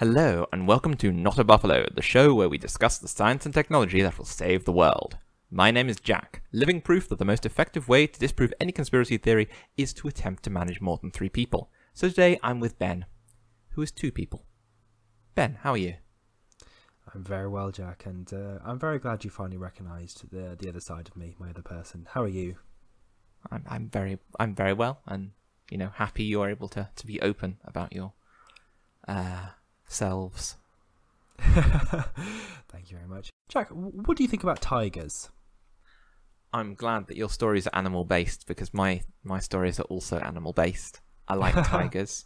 Hello, and welcome to Not a Buffalo, the show where we discuss the science and technology that will save the world. My name is Jack, living proof that the most effective way to disprove any conspiracy theory is to attempt to manage more than 3 people. So today I'm with Ben, who is 2 people. Ben, how are you? I'm very well, Jack, and I'm very glad you finally recognised the other side of me, my other person. How are you? I'm very well, and happy you're able to be open about your selves. Thank you very much. Jack, what do you think about tigers? I'm glad that your stories are animal based because my stories are also animal based. I like tigers.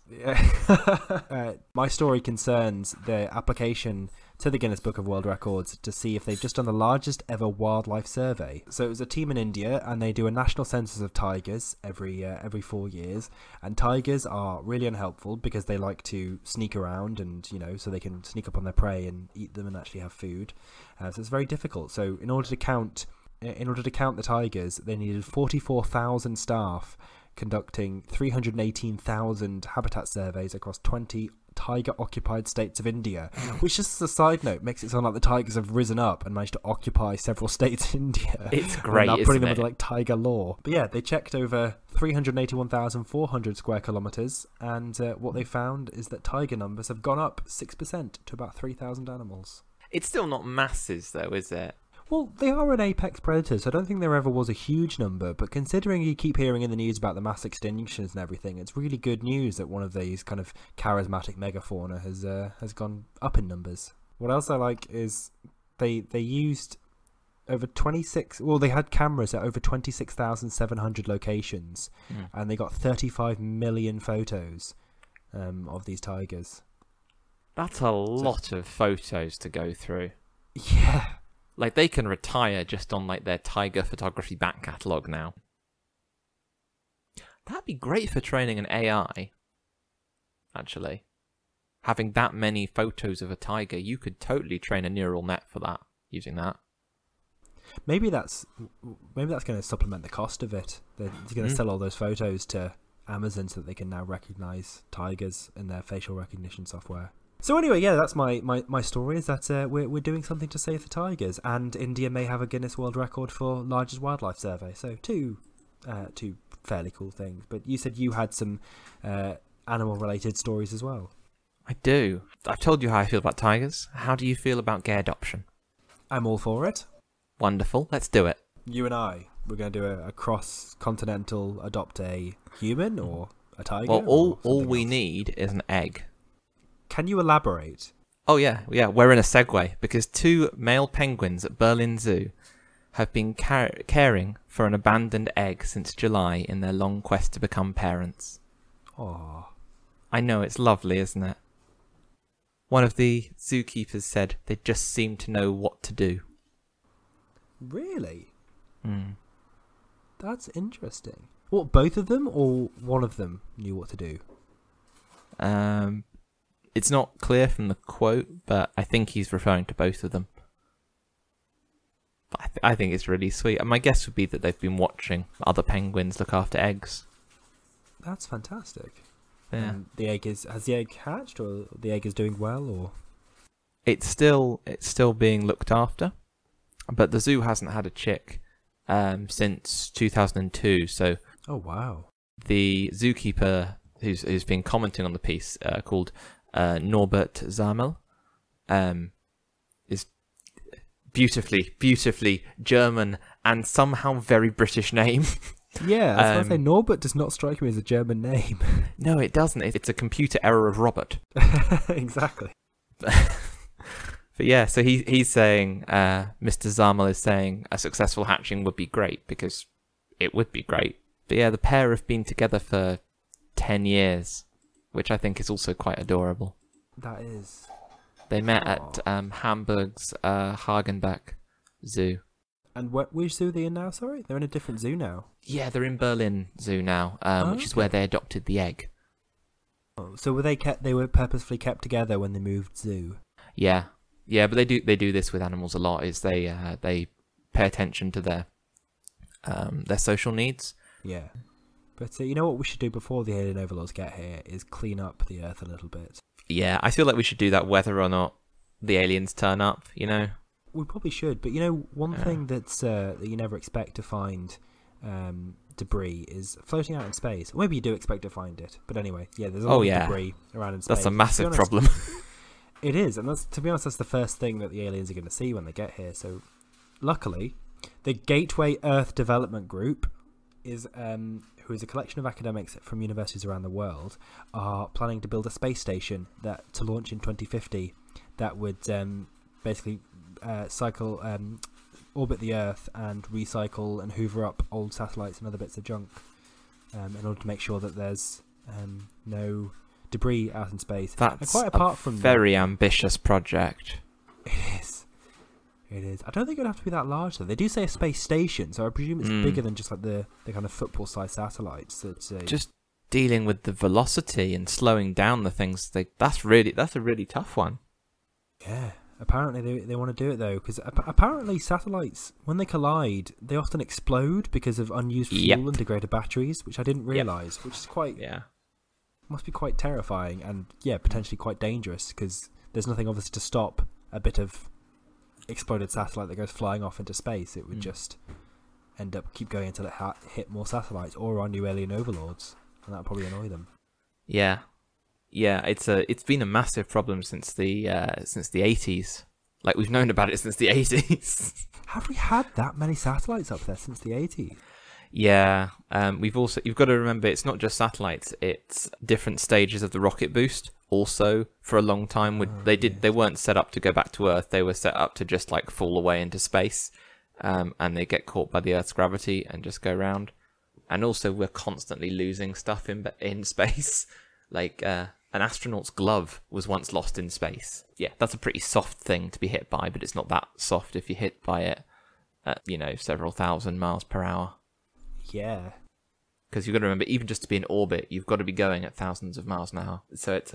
My story concerns the application to the Guinness Book of World Records to see if they've just done the largest ever wildlife survey. So it was a team in India, and they do a national census of tigers every 4 years. And tigers are really unhelpful because they like to sneak around, and so they can sneak up on their prey and eat them and actually have food. So it's very difficult. So in order to count the tigers, they needed 44,000 staff conducting 318,000 habitat surveys across 20 tiger-occupied states of India, which, just as a side note, makes it sound like the tigers have risen up and managed to occupy several states in India. It's great, now isn't putting them it? under tiger law. But yeah, they checked over 381,400 square kilometres, and what they found is that tiger numbers have gone up 6% to about 3,000 animals. It's still not masses, though, is it? Well, they are an apex predator, so I don't think there ever was a huge number, but considering you keep hearing in the news about the mass extinctions and everything, it's really good news that one of these kind of charismatic megafauna has gone up in numbers. What else I like is they used over 26... Well, they had cameras at over 26,700 locations, and they got 35 million photos of these tigers. That's a lot of photos to go through. Yeah. Like, they can retire just on, their tiger photography back catalogue now. That'd be great for training an AI, actually. Having that many photos of a tiger, you could totally train a neural net for that, using that. Maybe that's going to supplement the cost of it. They're going to sell all those photos to Amazon so that they can now recognise tigers in their facial recognition software. So anyway, yeah, that's my story, is that we're doing something to save the tigers, and India may have a Guinness World Record for largest wildlife survey. So two fairly cool things. But you said you had some animal-related stories as well. I do. I've told you how I feel about tigers. How do you feel about gay adoption? I'm all for it. Wonderful. Let's do it. You and I, we're going to do a cross-continental adopt a human or a tiger? Well, all we need is an egg. Can you elaborate? Oh yeah, we're in a segue, because 2 male penguins at Berlin Zoo have been caring for an abandoned egg since July in their long quest to become parents. Oh, I know, it's lovely, isn't it? One of the zookeepers said they just seem to know what to do. really? Mm. That's interesting. What, both of them, or one of them knew what to do? It's not clear from the quote, but I think he's referring to both of them. But I think it's really sweet. And my guess would be that they've been watching other penguins look after eggs. That's fantastic. Yeah. Has the egg hatched, or the egg is doing well, or? It's still being looked after, but the zoo hasn't had a chick since 2002. So. Oh wow. The zookeeper who's been commenting on the piece called Norbert Zamel is beautifully German and somehow very British name. Yeah, I was going to say, Norbert does not strike me as a German name. No, it doesn't. It's a computer error of Robert. Exactly. But yeah, so he's saying, Mr. Zamel is saying a successful hatching would be great, because it would be great. But yeah, the pair have been together for 10 years, which I think is also quite adorable. That is. They met at Hamburg's Hagenbeck Zoo. And which zoo are they in now, sorry? They're in a different zoo now. Yeah, they're in Berlin Zoo now, which is where they adopted the egg. Oh, so they were purposefully kept together when they moved zoo? Yeah, but they do this with animals a lot, is they pay attention to their social needs. Yeah. But you know what we should do before the alien overlords get here is clean up the Earth a little bit. Yeah, I feel like we should do that whether or not the aliens turn up, you know? We probably should, but one thing that's that you never expect to find debris is floating out in space. Or maybe you do expect to find it, but anyway, yeah, there's a lot of debris around in space. That's a massive problem. It is, and to be honest, that's the first thing that the aliens are going to see when they get here. So, luckily, the Gateway Earth Development Group is who is a collection of academics from universities around the world, are planning to build a space station to launch in 2050 that would basically orbit the Earth and recycle and hoover up old satellites and other bits of junk in order to make sure that there's no debris out in space. That's and quite apart from very ambitious project. It is. It is. I don't think it would have to be that large though. They do say a space station, so I presume it's bigger than just like the kind of football-sized satellites. Just dealing with the velocity and slowing down the things. That's a really tough one. Yeah. Apparently they want to do it though, because apparently satellites, when they collide, they often explode because of unused fuel and degraded batteries, which I didn't realise, which is must be quite terrifying and potentially quite dangerous, because there's nothing obviously to stop a bit of exploded satellite that goes flying off into space. It would just keep going until it hit more satellites or our new alien overlords, and that would probably annoy them. Yeah, it's been a massive problem since the 80s. Like, we've known about it since the 80s. Have we had that many satellites up there since the 80s? Yeah, you've got to remember, it's not just satellites, it's different stages of the rocket boost. Also, for a long time, they weren't set up to go back to Earth. They were set up to just like fall away into space, and they get caught by the Earth's gravity and just go round. And also, we're constantly losing stuff in space. Like an astronaut's glove was once lost in space. Yeah, that's a pretty soft thing to be hit by, but it's not that soft if you're hit by it at several thousand miles per hour. Yeah. Because you've got to remember, even just to be in orbit, you've got to be going at thousands of miles an hour. So it's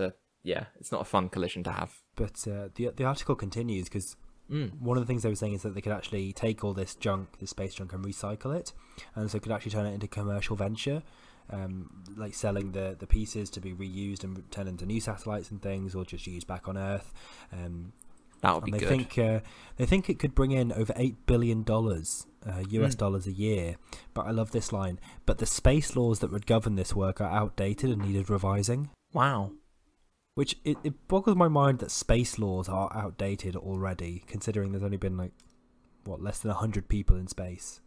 not a fun collision to have. But the article continues, because one of the things they were saying is that they could actually take all this junk, this space junk, and recycle it, and so could actually turn it into a commercial venture, like selling the pieces to be reused and turned into new satellites and things, or just used back on Earth. That would be good. They think it could bring in over $8 billion US dollars a year. But I love this line. But the space laws that would govern this work are outdated and needed revising. Wow. Which it boggles my mind that space laws are outdated already, considering there's only been less than 100 people in space.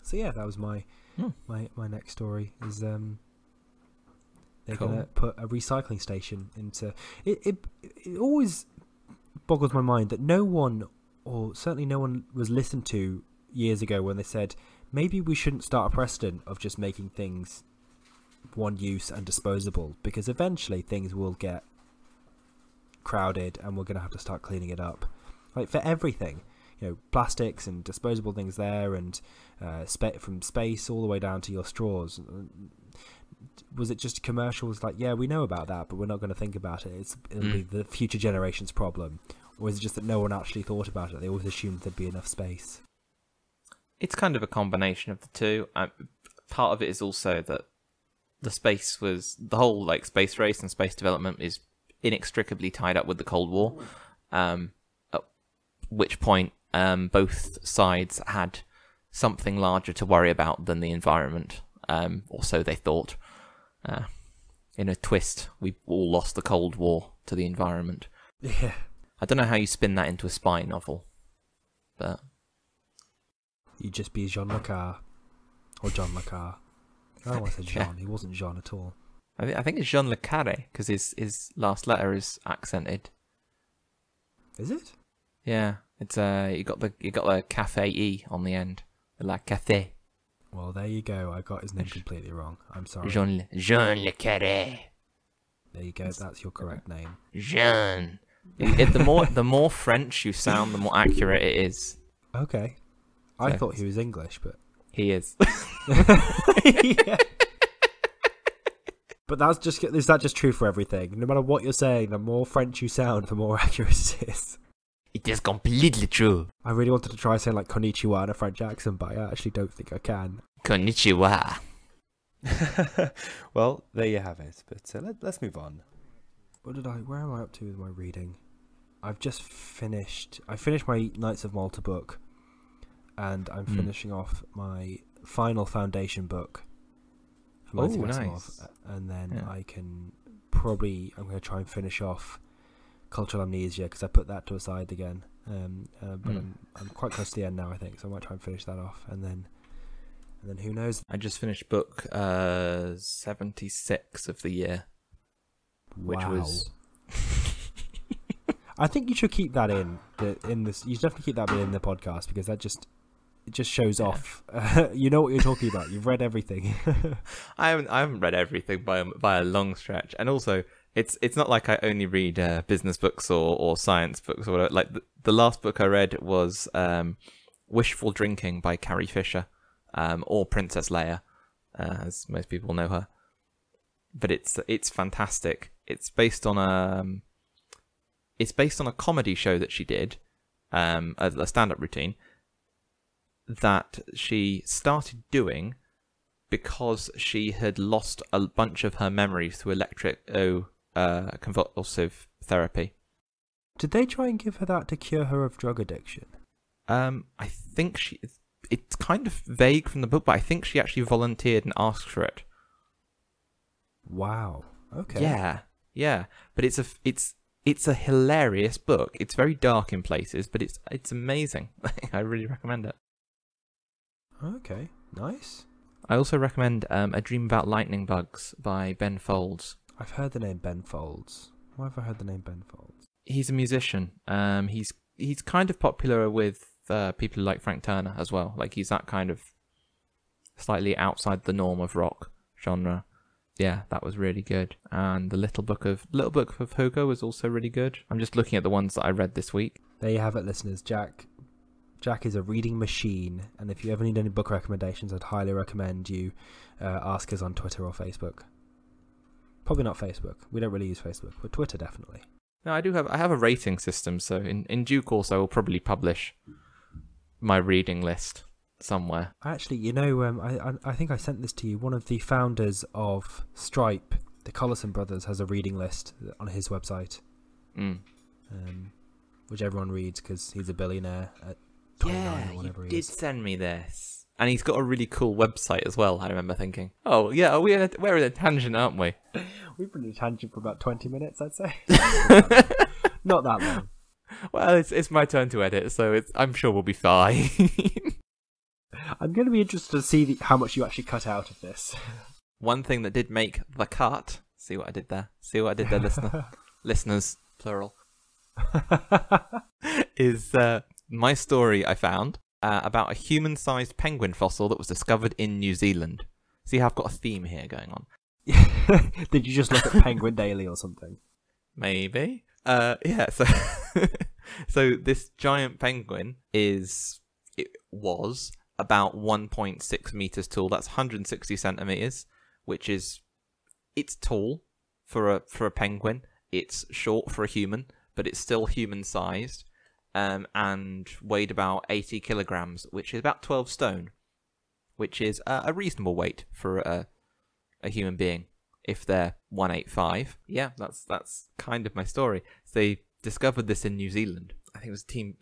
So yeah, that was my next story. Is they're gonna put a recycling station into it. It always boggles my mind that no one, or certainly no one, was listened to years ago when they said maybe we shouldn't start a precedent of just making things one use and disposable, because eventually things will get crowded and we're going to have to start cleaning it up, like for everything, plastics and disposable things there, and from space all the way down to your straws. Was it just commercials like, yeah, we know about that, but we're not going to think about it, it'll be the future generation's problem? Or is it just that no one actually thought about it? They always assumed there'd be enough space. It's kind of a combination of the two. Part of it is also that the whole space race and space development is inextricably tied up with the Cold War, at which point both sides had something larger to worry about than the environment, or so they thought. In a twist, we all lost the Cold War to the environment. Yeah. I don't know how you spin that into a spy novel, but you'd just be Jean Le Carre, or John Le Carre. I don't want to say Jean. He wasn't Jean at all. I think it's Jean Le Carre, because his last letter is accented. Is it? Yeah, it's you got the cafe e on the end, La Café. Well, there you go. I got his name completely wrong. I'm sorry. Jean Le Carre. There you go. That's your correct name. Jean. The more French you sound, the more accurate it is. Okay. I thought he was English, but he is. Yeah. But is that just true for everything? No matter what you're saying, the more French you sound, the more accurate it is. It is completely true. I really wanted to try saying konnichiwa in a French accent, but I actually don't think I can. Konnichiwa. Well, there you have it. But let's move on. Where am I up to with my reading? I finished my Knights of Malta book, and I'm finishing off my final foundation book for Knights of nice. And then Yeah. I'm going to try and finish off Cultural Amnesia, because I put that to a side again. But I'm quite close to the end now, I think, so I might try and finish that off, and then who knows. I just finished book 76 of the year, which was. I think you should keep that in this. You should definitely keep that bit in the podcast, because it just shows off. You know what you're talking about. You've read everything. I haven't read everything by a long stretch, and also it's not like I only read business books or science books or whatever. Like the last book I read was Wishful Drinking by Carrie Fisher, or Princess Leia, as most people know her. But it's fantastic. It's based on a comedy show that she did, a stand-up routine that she started doing because she had lost a bunch of her memories through convulsive therapy. Did they try and give her that to cure her of drug addiction? I think it's kind of vague from the book, but I think she actually volunteered and asked for it. Wow. Okay. Yeah. But it's a hilarious book. It's very dark in places, but it's amazing. I really recommend it. Okay. Nice. I also recommend A Dream About Lightning Bugs by Ben Folds. I've heard the name Ben Folds. Why have I heard the name Ben Folds? He's a musician. He's kind of popular with people like Frank Turner as well. Like, he's that kind of slightly outside the norm of rock genre. Yeah, that was really good. And the Little Book of Hugo was also really good. I'm just looking at the ones that I read this week. There you have it, listeners. Jack is a reading machine, and if you ever need any book recommendations, I'd highly recommend you ask us on Twitter or Facebook. Probably not Facebook. We don't really use Facebook, but Twitter definitely. No, I have a rating system, so in due course I will probably publish my reading list somewhere. Actually, I think I sent this to you. One of the founders of Stripe, the Collison brothers, has a reading list on his website, which everyone reads because he's a billionaire at 29 or whatever he is. Did send me this, and he's got a really cool website as well. I remember thinking, oh yeah, we're in a tangent, aren't we? We've been in a tangent for about 20 minutes, I'd say. Not that long. Well, it's my turn to edit, so I'm sure we'll be fine. I'm going to be interested to see how much you actually cut out of this. One thing that did make the cut, see what I did there, listener? Listeners, plural, is my story I found about a human-sized penguin fossil that was discovered in New Zealand. See how I've got a theme here going on. Did you just look at Penguin Daily or something? Maybe. Yeah, so this giant penguin was about 1.6 meters tall. That's 160 centimeters, which it's tall for a penguin. It's short for a human, but it's still human sized, and weighed about 80 kilograms, which is about 12 stone, which is a reasonable weight for a human being. If they're 185, yeah, that's kind of my story. So they discovered this in New Zealand. I think it was a team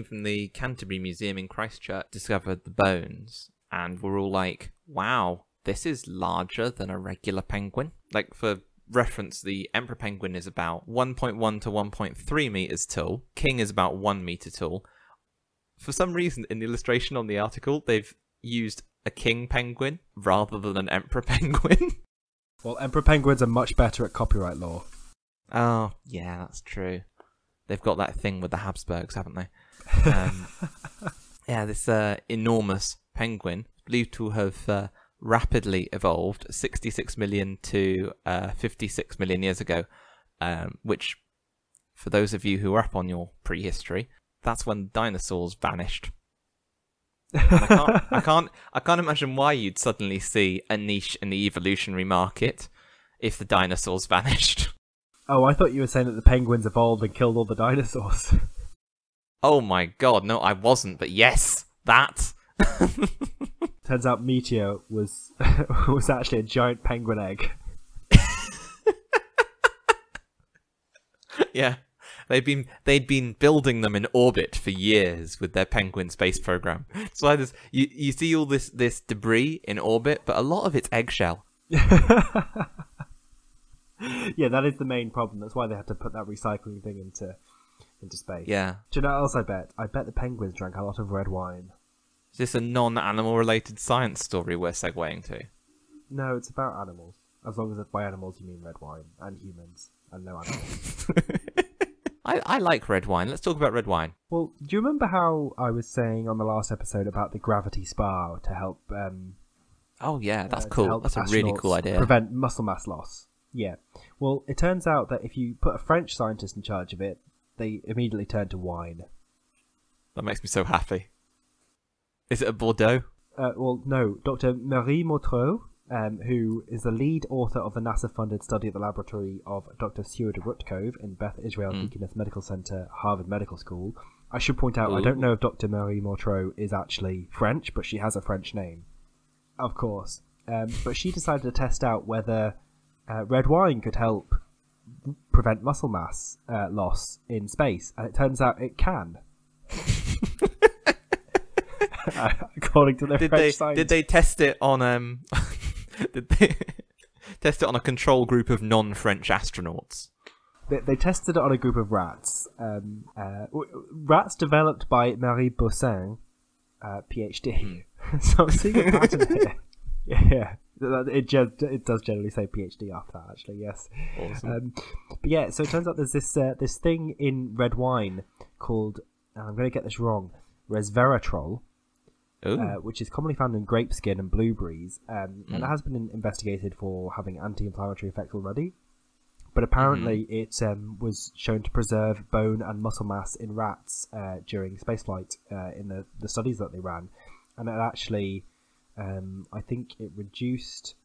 from the Canterbury Museum in Christchurch discovered the bones, and were all like, wow, this is larger than a regular penguin. Like, for reference, the emperor penguin is about 1.1 to 1.3 meters tall. King is about 1 meter tall. For some reason, in the illustration on the article, they've used a king penguin rather than an emperor penguin. Well, emperor penguins are much better at copyright law. Oh, yeah, that's true. They've got that thing with the Habsburgs, haven't they? Yeah, this enormous penguin, believed to have rapidly evolved 66 million to 56 million years ago, which, for those of you who are up on your prehistory, that's when dinosaurs vanished. I can't imagine why you'd suddenly see a niche in the evolutionary market if the dinosaurs vanished. Oh, I thought you were saying that the penguins evolved and killed all the dinosaurs. Oh my god, no, I wasn't, but yes, that. Turns out Meteor was actually a giant penguin egg. Yeah. They'd been building them in orbit for years with their Penguin space program. That's why you see all this debris in orbit, but a lot of it's eggshell. Yeah, that is the main problem. That's why they had to put that recycling thing into space. Yeah. Do you know what else I bet? I bet the penguins drank a lot of red wine. Is this a non-animal related science story we're segueing to? No, it's about animals. As long as by animals you mean red wine and humans and no animals. I like red wine. Let's talk about red wine. Well, do you remember how I was saying on the last episode about the gravity spa to help? Oh yeah, that's cool. That's a really cool idea. Prevent muscle mass loss. Yeah. Well, it turns out that if you put a French scientist in charge of it, they immediately turn to wine. That makes me so happy. Is it a Bordeaux? Well, no. Dr. Marie Morteau, who is the lead author of the NASA-funded study at the laboratory of Dr. Stuart Rutkove in Beth Israel Deaconess Medical Center, Harvard Medical School. I should point out, I don't know if Dr. Marie Morteau is actually French, but she has a French name. Of course. But she decided to test out whether red wine could help prevent muscle mass loss in space, and it turns out it can. According to the French science. Did they test it on did they test it on a control group of non-French astronauts? They tested it on a group of rats. Rats developed by Marie Boussin, PhD. So I'm seeing a pattern here. Yeah. It does generally say PhD after that, actually. Yes. Awesome. But yeah, so it turns out there's this thing in red wine called, and I'm going to get this wrong, resveratrol, which is commonly found in grape skin and blueberries, and it has been investigated for having anti-inflammatory effects already. But apparently it was shown to preserve bone and muscle mass in rats during spaceflight in the studies that they ran, and it actually. I think it reduced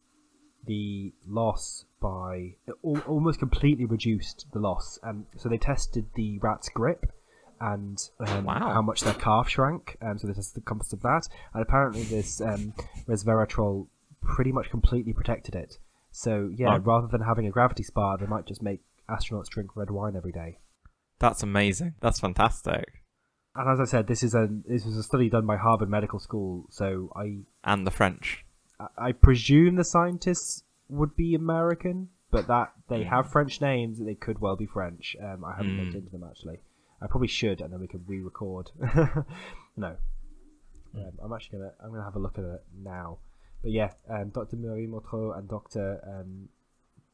the loss by... almost completely reduced the loss. So they tested the rat's grip and how much their calf shrank. So they tested the compass of that. And apparently this resveratrol pretty much completely protected it. So yeah, rather than having a gravity spa, they might just make astronauts drink red wine every day. That's amazing. That's fantastic. And as I said, this was a study done by Harvard Medical School, and the French. I presume the scientists would be American, but that they have French names, they could well be French. I haven't looked into them actually. I probably should, and then we could re-record. No, I'm gonna have a look at it now. But yeah, Dr. Marie Morteau and Dr.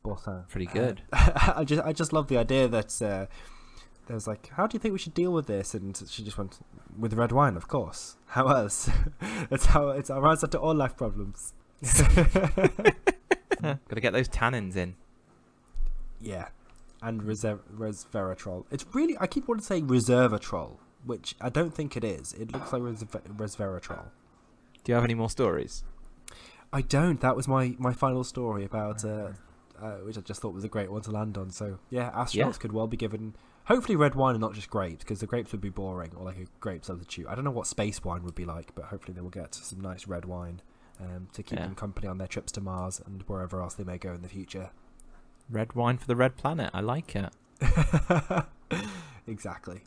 Boussin. Pretty good. I just love the idea that. There's like, how do you think we should deal with this? And she just went, with red wine, of course. How else? It's our answer to all life problems. Gotta get those tannins in. Yeah, and resveratrol. It's really, I keep wanting to say resveratrol, which I don't think it is. It looks like resveratrol. Do you have any more stories? I don't. That was my final story about, which I just thought was a great one to land on. So yeah, astronauts could well be given... Hopefully red wine and not just grapes, because the grapes would be boring, or like a grape substitute. I don't know what space wine would be like, but hopefully they will get some nice red wine to keep them company on their trips to Mars and wherever else they may go in the future. Red wine for the red planet. I like it. Exactly.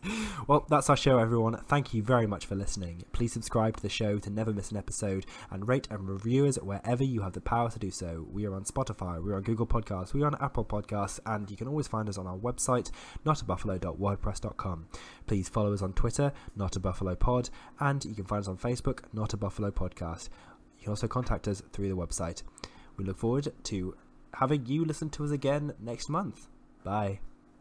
Well, that's our show, everyone. Thank you very much for listening. Please subscribe to the show to never miss an episode, and rate and review us wherever you have the power to do so. We are on Spotify, we are on Google Podcasts, we are on Apple Podcasts, and you can always find us on our website, notabuffalo.wordpress.com. Please follow us on Twitter, notabuffalopod, and you can find us on Facebook, Not a Buffalo Podcast. You can also contact us through the website. We look forward to having you listen to us again next month. Bye.